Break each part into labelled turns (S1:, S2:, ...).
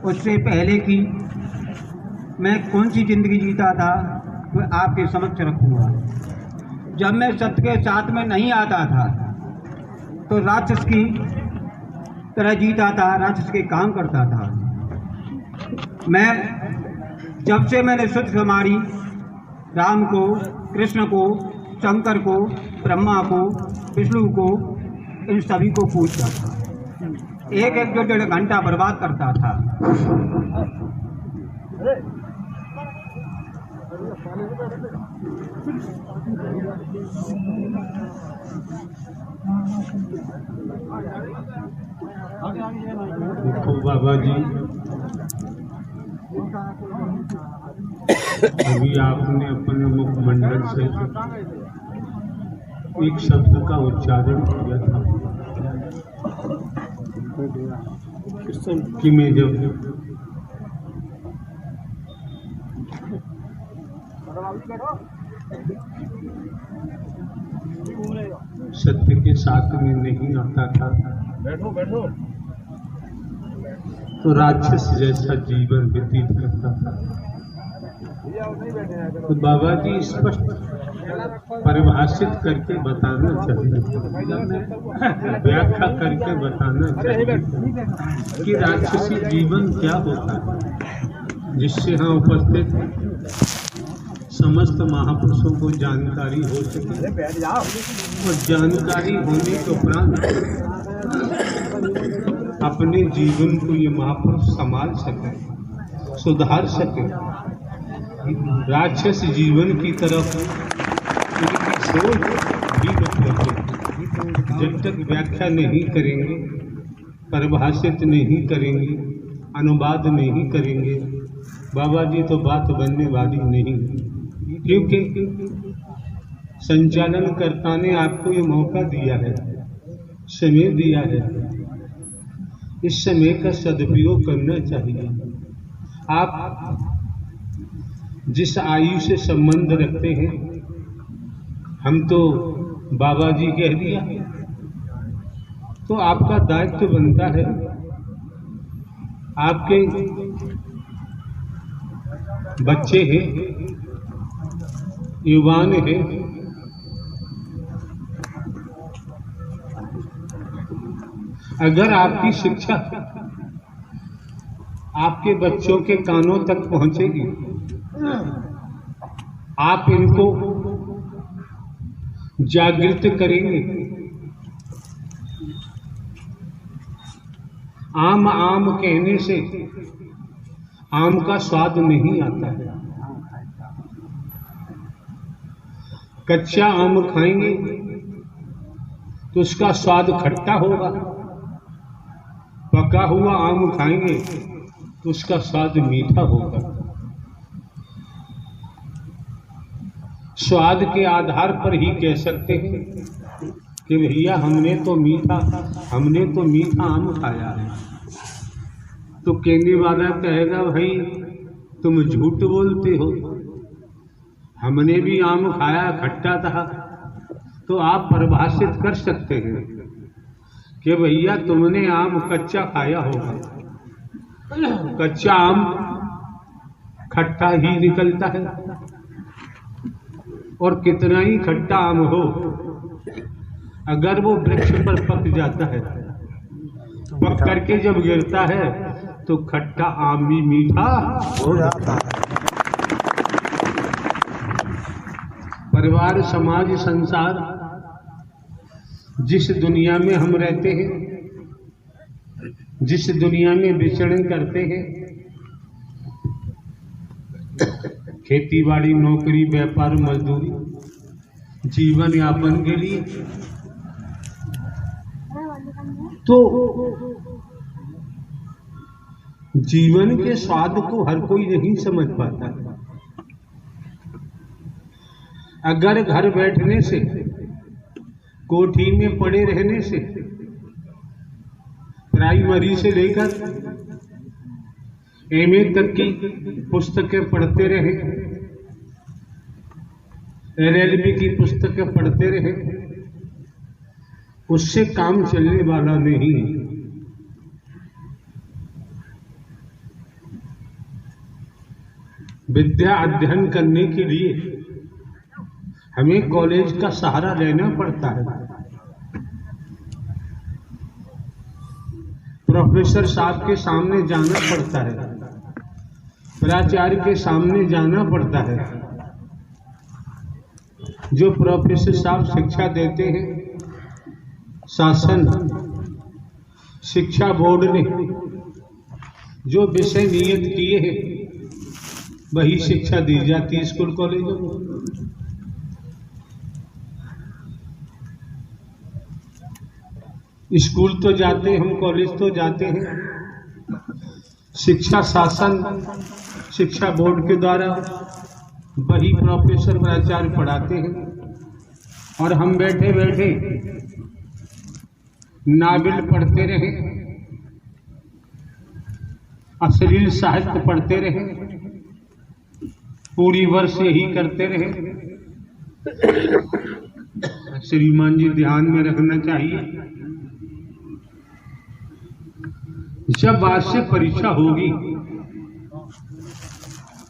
S1: उससे पहले की मैं कौन सी ज़िंदगी जीता था वह आपके समक्ष रखूँगा। जब मैं सत्य के साथ में नहीं आता था तो राक्षस की तरह जीता था, राक्षस के काम करता था। मैं जब से मैंने सुध संभाली, राम को, कृष्ण को, शंकर को, ब्रह्मा को, विष्णु को, इन सभी को पूछता था। एक एक डेढ़ घंटा बर्बाद करता था।
S2: देखो बाबा जी, अभी आपने अपने मुखमंडल से एक शब्द का उच्चारण किया था कि मैं जब सत्य के साथ में नहीं आता था तो राक्षस जैसा जीवन व्यतीत करता था। तो बाबा जी स्पष्ट परिभाषित करके बताना चाहिए, व्याख्या करके बताना चाहिए कि राक्षसी जीवन क्या होता है, जिससे यहाँ उपस्थित समस्त महापुरुषों को जानकारी हो सके और जानकारी होने के उपरांत अपने जीवन को ये महापुरुष संभाल सके, सुधार सके। राक्षस जीवन की तरफ उनकी सोच भी मत रखें। जब तक व्याख्या नहीं करेंगे, परिभाषित नहीं करेंगे, अनुवाद नहीं करेंगे, बाबा जी तो बात बनने वाली नहीं। क्योंकि संचालनकर्ता ने आपको ये मौका दिया है, समय दिया है, इस समय का सदुपयोग करना चाहिए। आप जिस आयु से संबंध रखते हैं, हम तो बाबा जी कह दिया, तो आपका दायित्व बनता है, आपके बच्चे हैं, युवान हैं, अगर आपकी शिक्षा आपके बच्चों के कानों तक पहुंचेगी, आप इनको जागृत करेंगे। आम आम कहने से आम का स्वाद नहीं आता है। कच्चा आम खाएंगे तो उसका स्वाद खट्टा होगा, पका हुआ आम खाएंगे तो उसका स्वाद मीठा होगा। स्वाद के आधार पर ही कह सकते हैं कि भैया हमने तो मीठा आम खाया है। तो कहने वाला कहेगा भाई तुम झूठ बोलते हो, हमने भी आम खाया, खट्टा था। तो आप परिभाषित कर सकते हैं कि भैया तुमने आम कच्चा खाया होगा, कच्चा आम खट्टा ही निकलता है, और कितना ही खट्टा आम हो, अगर वो वृक्ष पर पक जाता है, पक करके जब गिरता है तो खट्टा आम भी मीठा हो जाता है। परिवार, समाज, संसार, जिस दुनिया में हम रहते हैं, जिस दुनिया में विचरण करते हैं, खेती बाड़ी, नौकरी, व्यापार, मजदूरी, जीवन यापन के लिए, तो जीवन के स्वाद को हर कोई नहीं समझ पाता। अगर घर बैठने से, कोठी में पड़े रहने से, प्राइमरी से लेकर एमए तक की पुस्तकें पढ़ते रहे, एलएलबी की पुस्तकें पढ़ते रहे, उससे काम चलने वाला नहीं। विद्या अध्ययन करने के लिए हमें कॉलेज का सहारा लेना पड़ता है। प्रोफेसर साहब के सामने जाना पड़ता है, प्राचार्य के सामने जाना पड़ता है। जो प्रोफेसर साहब शिक्षा देते हैं, शासन शिक्षा बोर्ड ने जो विषय नियत किए हैं वही शिक्षा दी जाती है स्कूल कॉलेजों में। स्कूल तो जाते हैं हम, कॉलेज तो जाते हैं, शिक्षा शासन शिक्षा बोर्ड के द्वारा वही प्रोफेसर प्राचार्य पढ़ाते हैं। और हम बैठे बैठे नावल पढ़ते रहे, अश्लील साहित्य पढ़ते रहे, पूरी वर्ष यही करते रहे। श्रीमान जी ध्यान में रखना चाहिए, जब वार्षिक परीक्षा होगी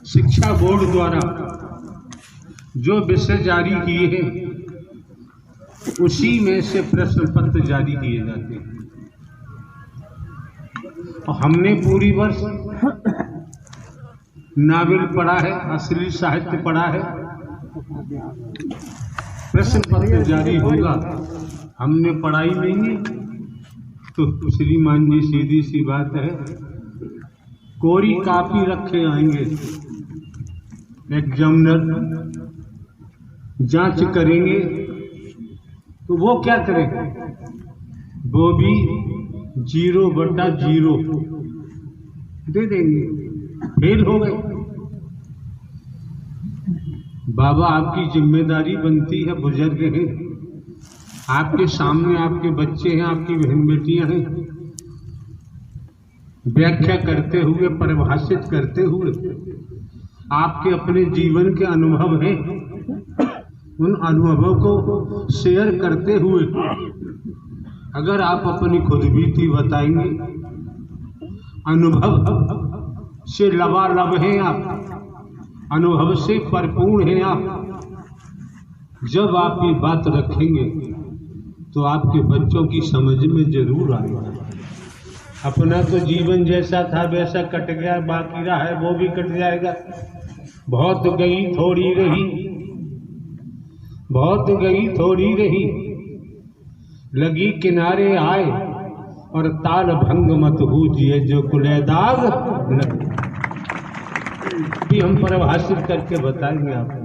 S2: शिक्षा बोर्ड द्वारा जो विषय जारी किए हैं उसी में से प्रश्न पत्र जारी किए जाते हैं। और हमने पूरी वर्ष नावल पढ़ा है, अश्लील साहित्य पढ़ा है, प्रश्न पत्र जारी होगा, हमने पढ़ाई नहीं है तो श्रीमान जी सीधी सी बात है, कोरी कापी रखे आएंगे, एग्जामिनर जांच करेंगे तो वो क्या करेंगे, वो भी 0/0 दे देंगे, फेल हो गए। बाबा आपकी जिम्मेदारी बनती है, बुजुर्ग हैं, आपके सामने आपके बच्चे हैं, आपकी बहन बेटियां हैं, व्याख्या करते हुए, परिभाषित करते हुए आपके अपने जीवन के अनुभव हैं, उन अनुभवों को शेयर करते हुए अगर आप अपनी खुद बीती बताएंगे, अनुभव से लबालब हैं आप, अनुभव से परिपूर्ण हैं आप, जब आप ये बात रखेंगे तो आपके बच्चों की समझ में जरूर आएगा। अपना तो जीवन जैसा था वैसा कट गया, बाकी रहा है वो भी कट जाएगा। बहुत गई थोड़ी रही, बहुत गई थोड़ी रही, लगी किनारे आए और ताल भंग मत बूझिए जो कुलेदाग लगे। भी हम परिभाषित करके बताएंगे आपको।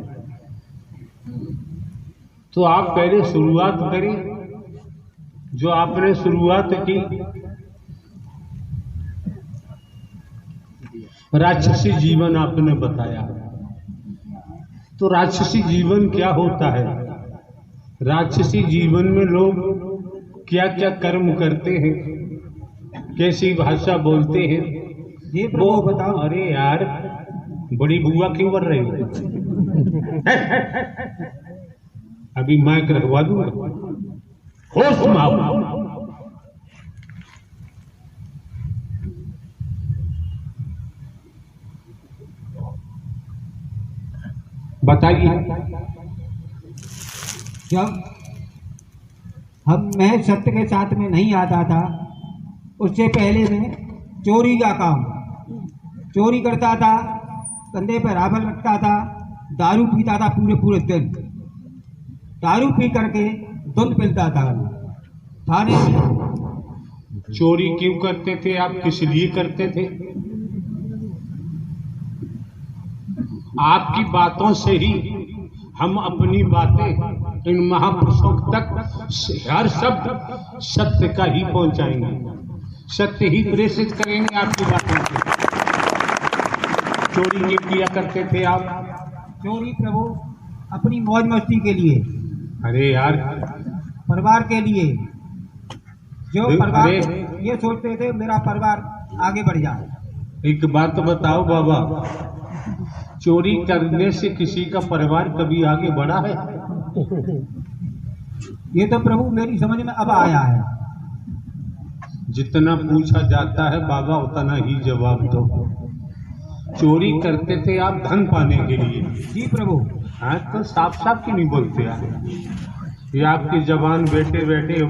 S2: तो आप पहले शुरुआत करें, जो आपने शुरुआत की राक्षसी जीवन आपने बताया। तो राक्षसी जीवन क्या होता है? राक्षसी जीवन में लोग क्या क्या कर्म करते हैं, कैसी भाषा बोलते हैं,
S1: ये वो बताओ।
S2: अरे यार, बड़ी बुआ क्यों कर रही हो? अभी माइक रखवा दूंगा, होश में आओ। बताइए।
S1: जब मैं सत्य के साथ में नहीं आता था, उससे पहले मैं चोरी का काम चोरी करता था, कंधे पर रावल रखता था, दारू पीता था पूरे दिन, दारू पी करके धुंध पिलता था थाने में।
S2: चोरी क्यों करते थे आप? किस लिए करते थे? आपकी बातों से ही हम अपनी बातें इन महापुरुषों तक हर शब्द सत्य का ही पहुंचाएंगे, सत्य ही प्रेषित करेंगे आपकी बातों से। चोरी नहीं किया करते थे आप?
S1: चोरी प्रभु अपनी मौज मस्ती के लिए,
S2: अरे यार,
S1: परिवार के लिए, जो परिवार ये सोचते थे मेरा परिवार आगे बढ़ जाए।
S2: एक बात तो बताओ बाबा, चोरी करने से किसी का परिवार कभी आगे बढ़ा है?
S1: ये तो प्रभु मेरी समझ में अब आया है।
S2: जितना पूछा जाता है बाबा उतना ही जवाब दो। चोरी करते थे आप धन पाने के लिए।
S1: जी प्रभु।
S2: हाँ, तो साफ साफ क्यों नहीं बोलते आप? ये आपकी जबान बैठे बैठे